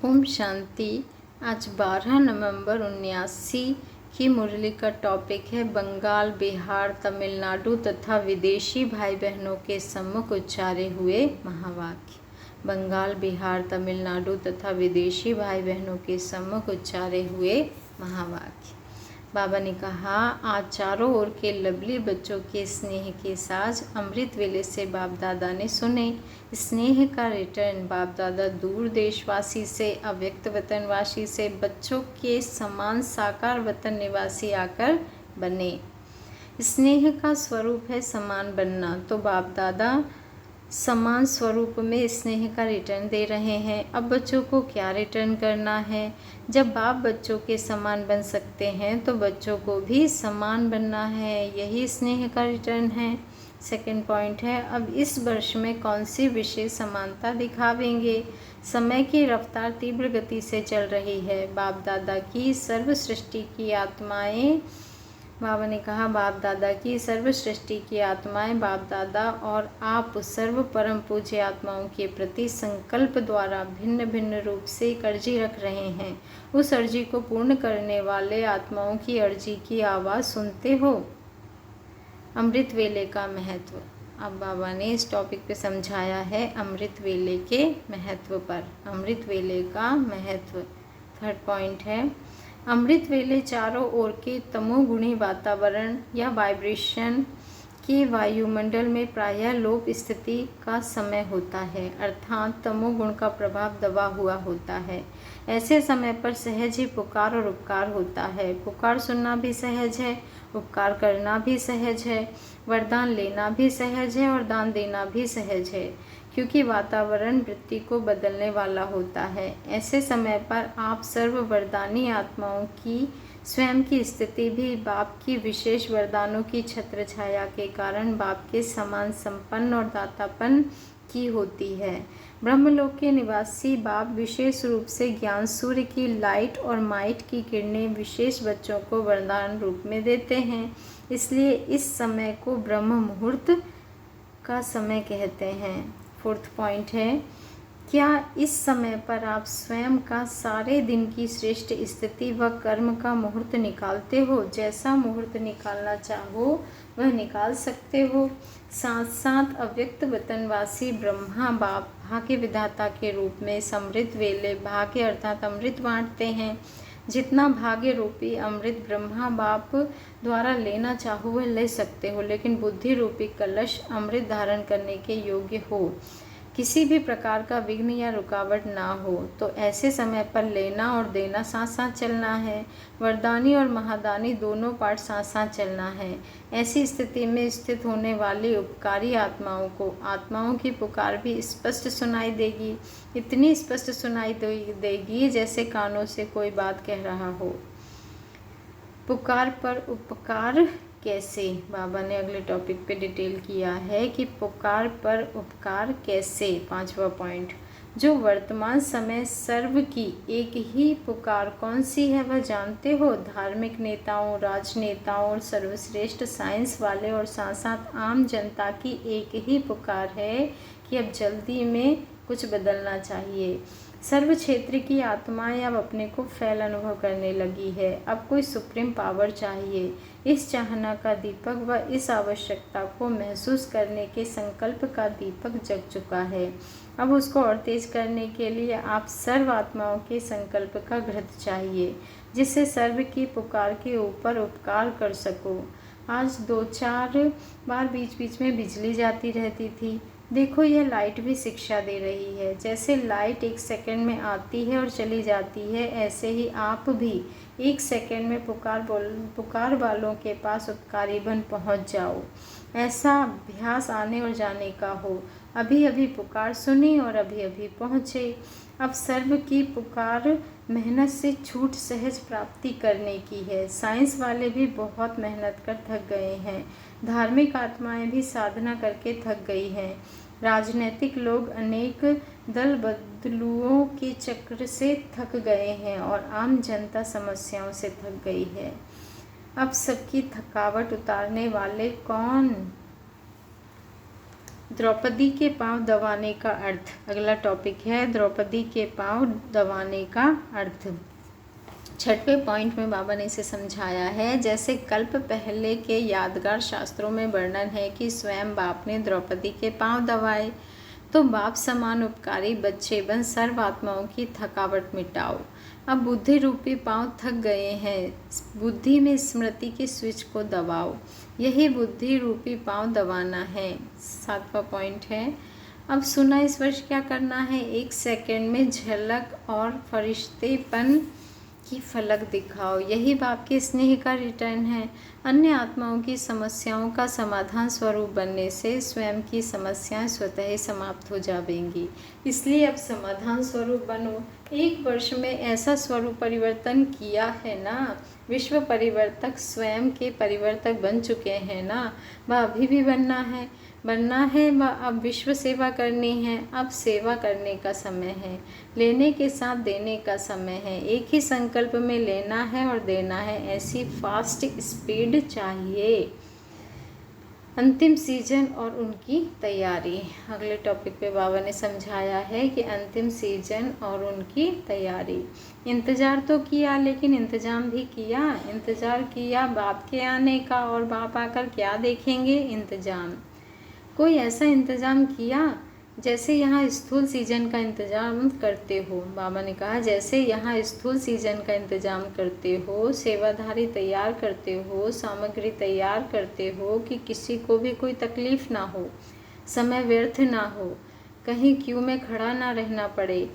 ओम शांति। आज 12 नवंबर 1979 की मुरली का टॉपिक है बंगाल, बिहार, तमिलनाडु तथा विदेशी भाई बहनों के सम्मुख उच्चारे हुए महावाक्य। बंगाल, बिहार, तमिलनाडु तथा विदेशी भाई बहनों के सम्मुख उच्चारे हुए महावाक्य। बाबा ने कहा, आज चारों ओर के लवली बच्चों के स्नेह के साज अमृत वेले से बाप दादा ने सुने। स्नेह का रिटर्न बाप दादा दूर देशवासी से, अव्यक्त वतनवासी से बच्चों के समान साकार वतन निवासी आकर बने। स्नेह का स्वरूप है समान बनना, तो बाप दादा समान स्वरूप में स्नेह का रिटर्न दे रहे हैं। अब बच्चों को क्या रिटर्न करना है? जब बाप बच्चों के समान बन सकते हैं तो बच्चों को भी समान बनना है, यही स्नेह का रिटर्न है। सेकंड पॉइंट है, अब इस वर्ष में कौन सी विशेष समानता दिखावेंगे? समय की रफ्तार तीव्र गति से चल रही है। बाप दादा की सर्व सृष्टि की आत्माएं बाबा ने कहा, बाप दादा की सर्व सृष्टि की आत्माएं बाप दादा और आप सर्व परम पूज्य आत्माओं के प्रति संकल्प द्वारा भिन्न भिन्न रूप से एक अर्जी रख रहे हैं। उस अर्जी को पूर्ण करने वाले आत्माओं की अर्जी की आवाज़ सुनते हो। अमृत वेले का महत्व। अब बाबा ने इस टॉपिक पे समझाया है अमृत वेले के महत्व पर। अमृत वेले का महत्व। थर्ड पॉइंट है, अमृत वेले चारों ओर के तमोगुणी वातावरण या वाइब्रेशन के वायुमंडल में प्रायः लोप स्थिति का समय होता है, अर्थात तमोगुण का प्रभाव दबा हुआ होता है। ऐसे समय पर सहज ही पुकार और उपकार होता है। पुकार सुनना भी सहज है, उपकार करना भी सहज है, वरदान लेना भी सहज है और दान देना भी सहज है, क्योंकि वातावरण वृत्ति को बदलने वाला होता है। ऐसे समय पर आप सर्व वरदानी आत्माओं की स्वयं की स्थिति भी बाप की विशेष वरदानों की छत्र छाया के कारण बाप के समान संपन्न और दातापन की होती है। ब्रह्मलोक के निवासी बाप विशेष रूप से ज्ञान सूर्य की लाइट और माइट की किरणें विशेष बच्चों को वरदान रूप में देते हैं। इसलिए इस समय को ब्रह्म मुहूर्त का समय कहते हैं। फोर्थ पॉइंट है, क्या इस समय पर आप स्वयं का सारे दिन की श्रेष्ठ स्थिति व कर्म का मुहूर्त निकालते हो? जैसा मुहूर्त निकालना चाहो वह निकाल सकते हो। साथ साथ अव्यक्त वतनवासी ब्रह्मा बाप भाग्य विधाता के रूप में समृद्ध वेले भाग्य अर्थात अमृत बांटते हैं। जितना भाग्य रूपी अमृत ब्रह्मा बाप द्वारा लेना चाहो वह ले सकते हो, लेकिन बुद्धि रूपी कलश अमृत धारण करने के योग्य हो, किसी भी प्रकार का विघ्न या रुकावट ना हो। तो ऐसे समय पर लेना और देना साथ साथ चलना है। वरदानी और महादानी दोनों पार्ट साथ साथ चलना है। ऐसी स्थिति में स्थित होने वाली उपकारी आत्माओं को आत्माओं की पुकार भी स्पष्ट सुनाई देगी। इतनी स्पष्ट सुनाई देगी जैसे कानों से कोई बात कह रहा हो। पुकार पर उपकार कैसे? बाबा ने अगले टॉपिक पे डिटेल किया है कि पुकार पर उपकार कैसे। पांचवा पॉइंट, जो वर्तमान समय सर्व की एक ही पुकार कौन सी है वह जानते हो? धार्मिक नेताओं, राजनेताओं और सर्वश्रेष्ठ साइंस वाले और साथ साथ आम जनता की एक ही पुकार है कि अब जल्दी में कुछ बदलना चाहिए। सर्व क्षेत्र की आत्माएं अब अपने को फैल अनुभव करने लगी है। अब कोई सुप्रीम पावर चाहिए। इस चाहना का दीपक व इस आवश्यकता को महसूस करने के संकल्प का दीपक जग चुका है। अब उसको और तेज करने के लिए आप सर्व आत्माओं के संकल्प का घृत चाहिए, जिससे सर्व की पुकार के ऊपर उपकार कर सको। आज 2-4 बार बीच बीच में बिजली जाती रहती थी। देखो, यह लाइट भी शिक्षा दे रही है। जैसे लाइट 1 सेकंड में आती है और चली जाती है, ऐसे ही आप भी 1 सेकंड में पुकार वालों के पास उपकारी बन पहुंच जाओ। ऐसा अभ्यास आने और जाने का हो। अभी अभी पुकार सुनी और अभी अभी पहुँचे। अब सर्व की पुकार मेहनत से छूट सहज प्राप्ति करने की है। साइंस वाले भी बहुत मेहनत कर थक गए हैं। धार्मिक आत्माएं भी साधना करके थक गई हैं। राजनीतिक लोग अनेक दल बदलुओं के चक्र से थक गए हैं और आम जनता समस्याओं से थक गई है। अब सबकी थकावट उतारने वाले कौन? द्रौपदी के पांव दबाने का अर्थ। अगला टॉपिक है द्रौपदी के पांव दबाने का अर्थ। 6वें पॉइंट में बाबा ने इसे समझाया है। जैसे कल्प पहले के यादगार शास्त्रों में वर्णन है कि स्वयं बाप ने द्रौपदी के पांव दबाए, तो बाप समान उपकारी बच्चे बन सर्व आत्माओं की थकावट मिटाओ। अब बुद्धि रूपी पांव थक गए हैं, बुद्धि में स्मृति के स्विच को दबाओ। यही बुद्धि रूपी पांव दबाना है। 7वां पॉइंट है, अब सुना इस वर्ष क्या करना है। 1 सेकंड में झलक और फरिश्तेपन की फलक दिखाओ। यही बाप के स्नेह का रिटर्न है। अन्य आत्माओं की समस्याओं का समाधान स्वरूप बनने से स्वयं की समस्याएं स्वतः ही समाप्त हो जाएंगी। इसलिए अब समाधान स्वरूप बनो। 1 वर्ष में ऐसा स्वरूप परिवर्तन किया है ना। विश्व परिवर्तक स्वयं के परिवर्तक बन चुके हैं ना। वह अभी भी बनना है व अब विश्व सेवा करनी है। अब सेवा करने का समय है, लेने के साथ देने का समय है। एक ही संकल्प में लेना है और देना है, ऐसी फास्ट स्पीड चाहिए। अंतिम सीजन और उनकी तैयारी। अगले टॉपिक पे बाबा ने समझाया है कि अंतिम सीजन और उनकी तैयारी। इंतज़ार तो किया, लेकिन इंतज़ाम भी किया। इंतज़ार किया बाप के आने का, और बाप आकर क्या देखेंगे? इंतज़ाम। कोई ऐसा इंतज़ाम किया जैसे यहाँ स्थूल सीजन का इंतज़ाम करते हो। बाबा ने कहा जैसे यहाँ स्थूल सीजन का इंतज़ाम करते हो, सेवाधारी तैयार करते हो, सामग्री तैयार करते हो कि किसी को भी कोई तकलीफ़ ना हो, समय व्यर्थ ना हो, कहीं क्यू में खड़ा ना रहना पड़े,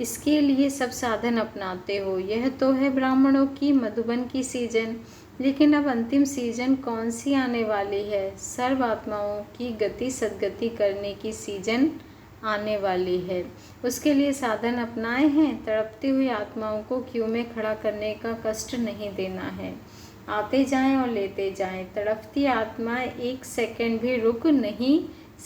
इसके लिए सब साधन अपनाते हो। यह तो है ब्राह्मणों की मधुबन की सीजन। लेकिन अब अंतिम सीजन कौन सी आने वाली है? सर्व आत्माओं की गति सद्गति करने की सीजन आने वाली है। उसके लिए साधन अपनाए हैं। तड़पती हुई आत्माओं को क्यू में खड़ा करने का कष्ट नहीं देना है। आते जाएं और लेते जाएं। तड़पती आत्माएं 1 सेकंड भी रुक नहीं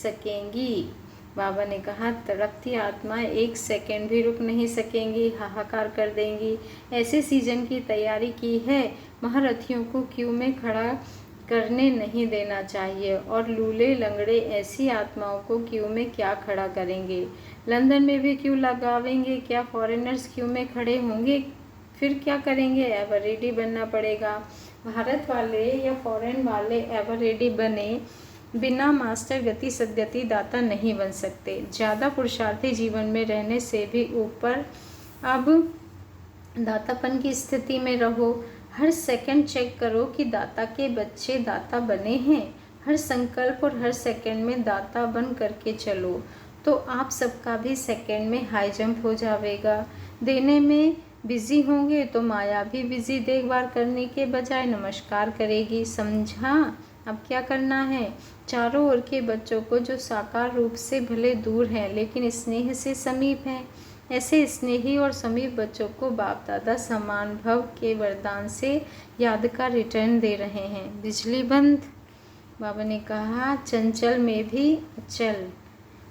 सकेंगी। बाबा ने कहा तड़पती आत्माएं 1 सेकंड भी रुक नहीं सकेंगी, हाहाकार कर देंगी। ऐसे सीजन की तैयारी की है। महारथियों को क्यू में खड़ा करने नहीं देना चाहिए, और लूले लंगड़े ऐसी आत्माओं को क्यू में क्या खड़ा करेंगे? लंदन में भी क्यू लगावेंगे क्या? फॉरेनर्स क्यू में खड़े होंगे? फिर क्या करेंगे? एवर रेडी बनना पड़ेगा। भारत वाले या फॉरेन वाले एवर रेडी बने बिना मास्टर गति सद्गति दाता नहीं बन सकते। ज़्यादा पुरुषार्थी जीवन में रहने से भी ऊपर अब दातापन की स्थिति में रहो। हर सेकंड चेक करो कि दाता के बच्चे दाता बने हैं। हर संकल्प और हर सेकंड में दाता बन करके चलो, तो आप सबका भी सेकंड में हाई जंप हो जाएगा। देने में बिजी होंगे तो माया भी बिजी देखभाल करने के बजाय नमस्कार करेगी। समझा? अब क्या करना है? चारों ओर के बच्चों को जो साकार रूप से भले दूर हैं लेकिन स्नेह से समीप हैं, ऐसे स्नेही और समीप बच्चों को बाप दादा समान भव के वरदान से याद का रिटर्न दे रहे हैं। बिजली बंद। बाबा ने कहा चंचल में भी अचल।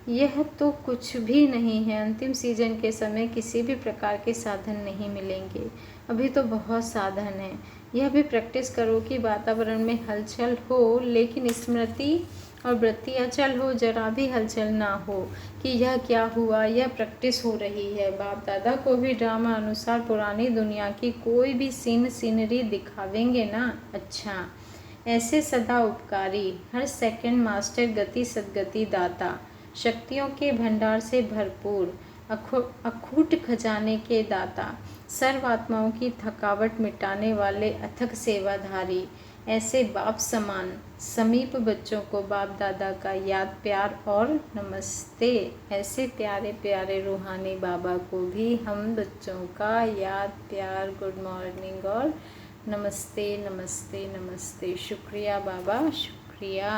यह तो कुछ भी नहीं है। अंतिम सीजन के समय किसी भी प्रकार के साधन नहीं मिलेंगे। अभी तो बहुत साधन है। यह भी प्रैक्टिस करो कि वातावरण में हलचल हो, लेकिन स्मृति और वृत्ति अचल हो, जरा भी हलचल ना हो कि यह क्या हुआ। यह प्रैक्टिस हो रही है। बाप दादा को भी ड्रामा अनुसार पुरानी दुनिया की कोई भी सीनरी दिखावेंगे ना। अच्छा, ऐसे सदा उपकारी, हर सेकंड मास्टर गति सद्गति दाता, शक्तियों के भंडार से भरपूर, अखूट खजाने के दाता, सर्व आत्माओं की थकावट मिटाने वाले अथक सेवाधारी, ऐसे बाप समान समीप बच्चों को बाप दादा का याद प्यार और नमस्ते। ऐसे प्यारे प्यारे रूहानी बाबा को भी हम बच्चों का याद प्यार, गुड मॉर्निंग और नमस्ते नमस्ते नमस्ते। शुक्रिया बाबा, शुक्रिया।